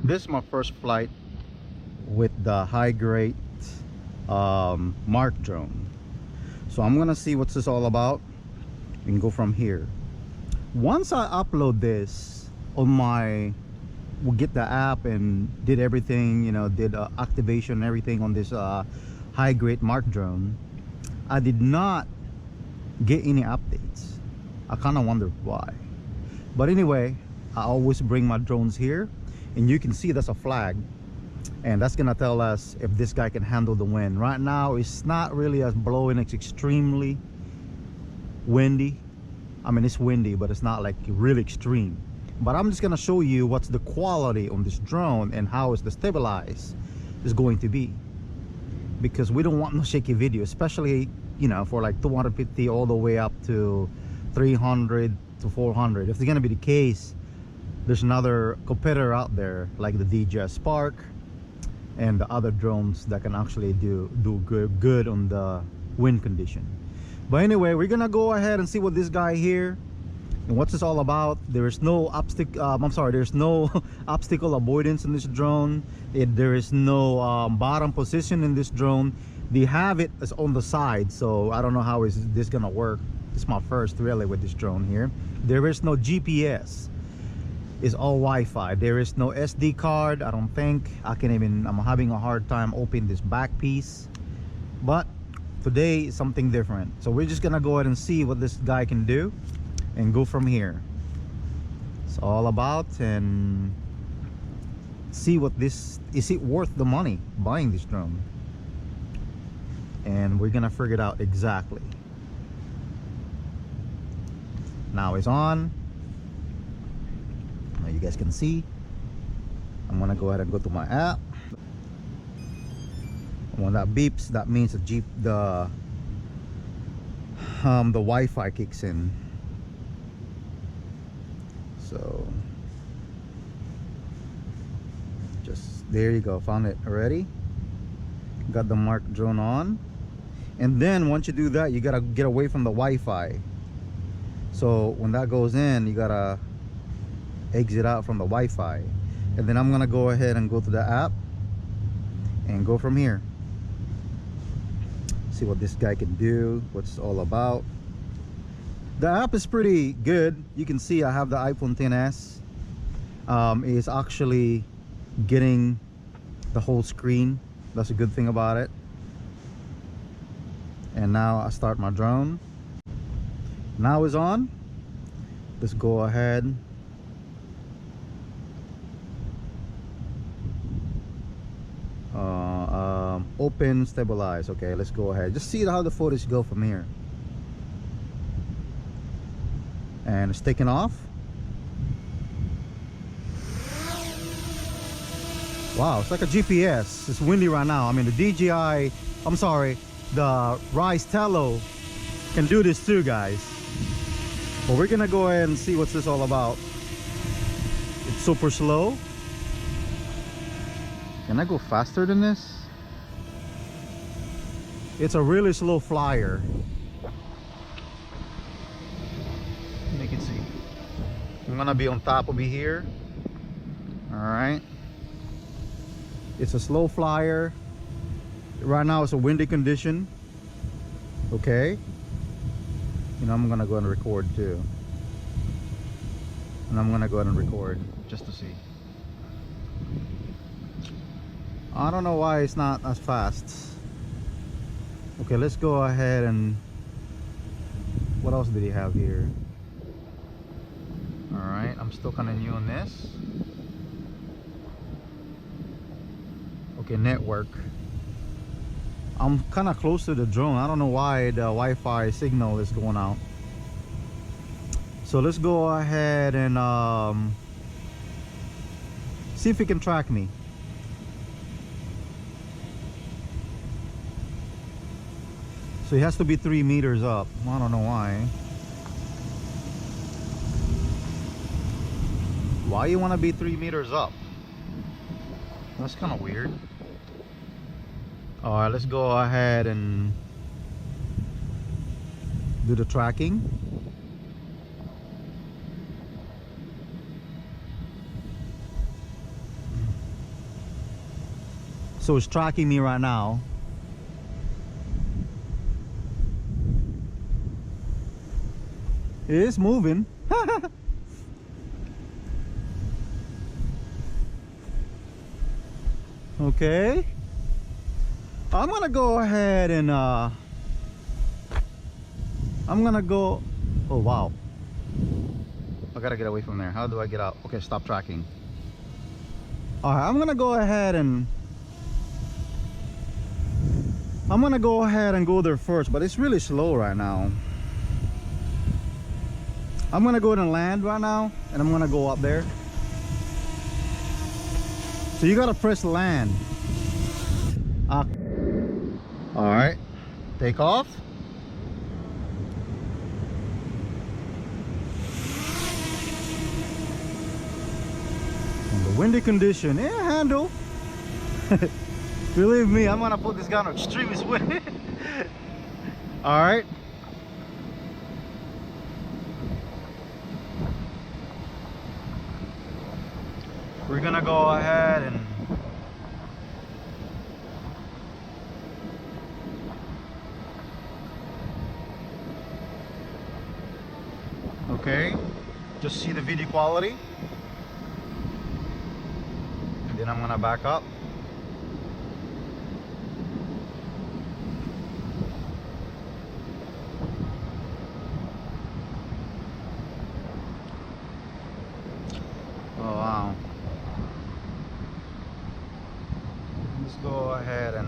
This is my first flight with the high grade Mark drone, so I'm gonna see what's this all about and go from here. Once I upload this on my, we'll get the app and did everything, you know, did activation and everything on this high grade Mark drone, I did not get any updates. I kind of wonder why, but anyway, I always bring my drones here, and you can see that's a flag, and that's gonna tell us if this guy can handle the wind. Right now it's not really as blowing, it's extremely windy. I mean, it's windy, but it's not like really extreme. But I'm just gonna show you what's the quality on this drone and how is the stabilize is going to be, because we don't want no shaky video, especially, you know, for like 250 all the way up to 300 to 400. If it's gonna be the case, there's another competitor out there like the DJI Spark and the other drones that can actually do good on the wind condition. But anyway, we're gonna go ahead and see what this guy here and what's this all about. There's no there's no obstacle avoidance in this drone. There is no bottom position in this drone. They have it as on the side, so I don't know how is this gonna work. It's my first really with this drone here. There is no GPS. It's all Wi-Fi. There is no SD card. I don't think I can even, I'm having a hard time opening this back piece, but today is something different. So we're just gonna go ahead and see what this guy can do and go from here. It's all about, and see what this is, it worth the money buying this drone, and we're gonna figure it out exactly. Now it's on. Now you guys can see. I'm gonna go ahead and go to my app. When that beeps, that means the Wi-Fi kicks in. So just there you go, found it already. Got the Mark drone on, and then once you do that, you gotta get away from the Wi-Fi. So when that goes in, you gotta exit out from the Wi-Fi, and then I'm gonna go ahead and go to the app and go from here. See what this guy can do, what's it's all about. The app is pretty good. You can see I have the iPhone XS. It's actually getting the whole screen. That's a good thing about it. And now I start my drone. Now it's on. Let's go ahead. Open, stabilize. Okay, let's go ahead. Just see how the footage go from here. And it's taking off. Wow, it's like a GPS. It's windy right now. I mean, the DJI, I'm sorry, the Rise Tello can do this too, guys. But we're gonna go ahead and see what's this all about. It's super slow. Can I go faster than this? It's a really slow flyer. You can see. I'm gonna be on top of me here. All right. It's a slow flyer. Right now it's a windy condition. Okay. You know, I'm gonna go ahead and record too. And I'm gonna go ahead and record just to see. I don't know why it's not as fast. Okay, let's go ahead and what else did he have here? All right, I'm still kind of new on this. Okay, network. I'm kind of close to the drone. I don't know why the Wi-Fi signal is going out. So let's go ahead and see if he can track me. So he has to be 3 meters up. I don't know why. Why you want to be 3 meters up? That's kind of weird. All right, let's go ahead and do the tracking. So it's tracking me right now. It is moving. Okay. I'm gonna go ahead and I'm gonna go. Oh wow, I gotta get away from there. How do I get out? Okay, stop tracking. All right, I'm gonna go ahead and go there first, but it's really slow right now. I'm gonna go and land right now, and I'm gonna go up there. So you gotta press land. All right, take off. And the windy condition, handle. Believe me, I'm gonna put this guy on extremist wind. All right. We're gonna go ahead and okay, just see the video quality, and then I'm gonna back up. Oh wow. Let's go ahead and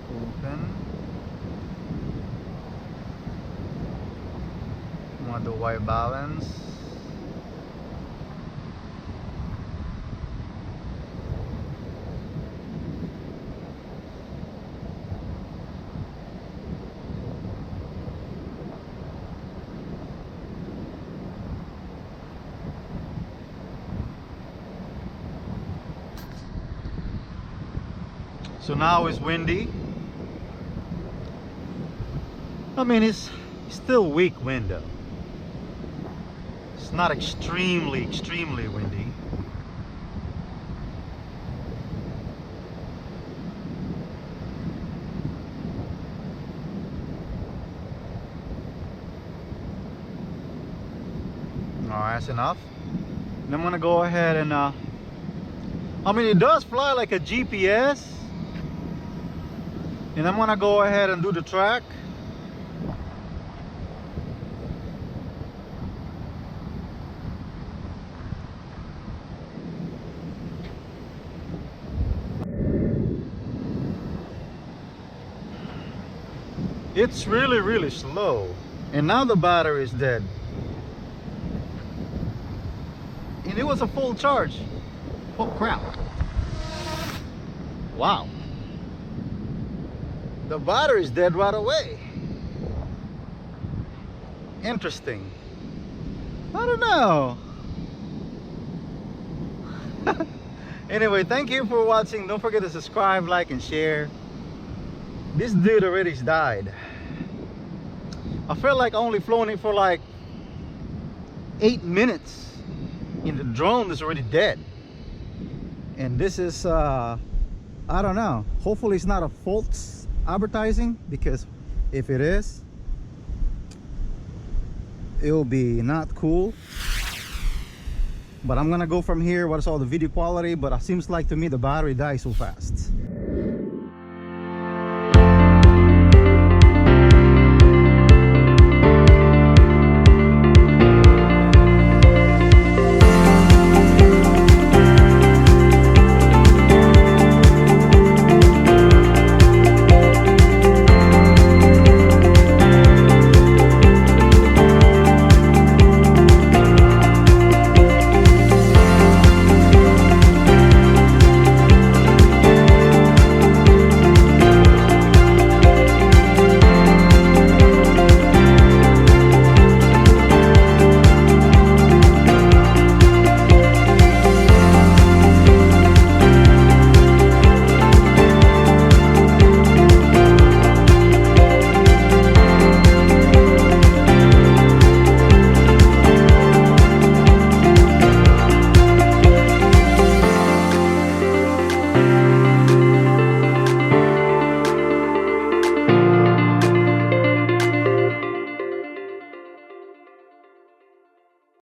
open. Want the white balance. So now it's windy. I mean, it's still weak wind though. It's not extremely windy. Alright, that's enough. And I'm gonna go ahead and I mean, it does fly like a GPS. And I'm gonna go ahead and do the track. It's really slow. And now the battery is dead. And it was a full charge. Oh crap. Wow. The battery is dead right away. Interesting. I don't know. Anyway, thank you for watching. Don't forget to subscribe, like, and share. This dude already died. I felt like I only flown it for like 8 minutes. And the drone is already dead. And this is I don't know. Hopefully it's not a false advertising, because if it is, it'll be not cool. But I'm gonna go from here. What is all the video quality? But it seems like to me the battery dies so fast.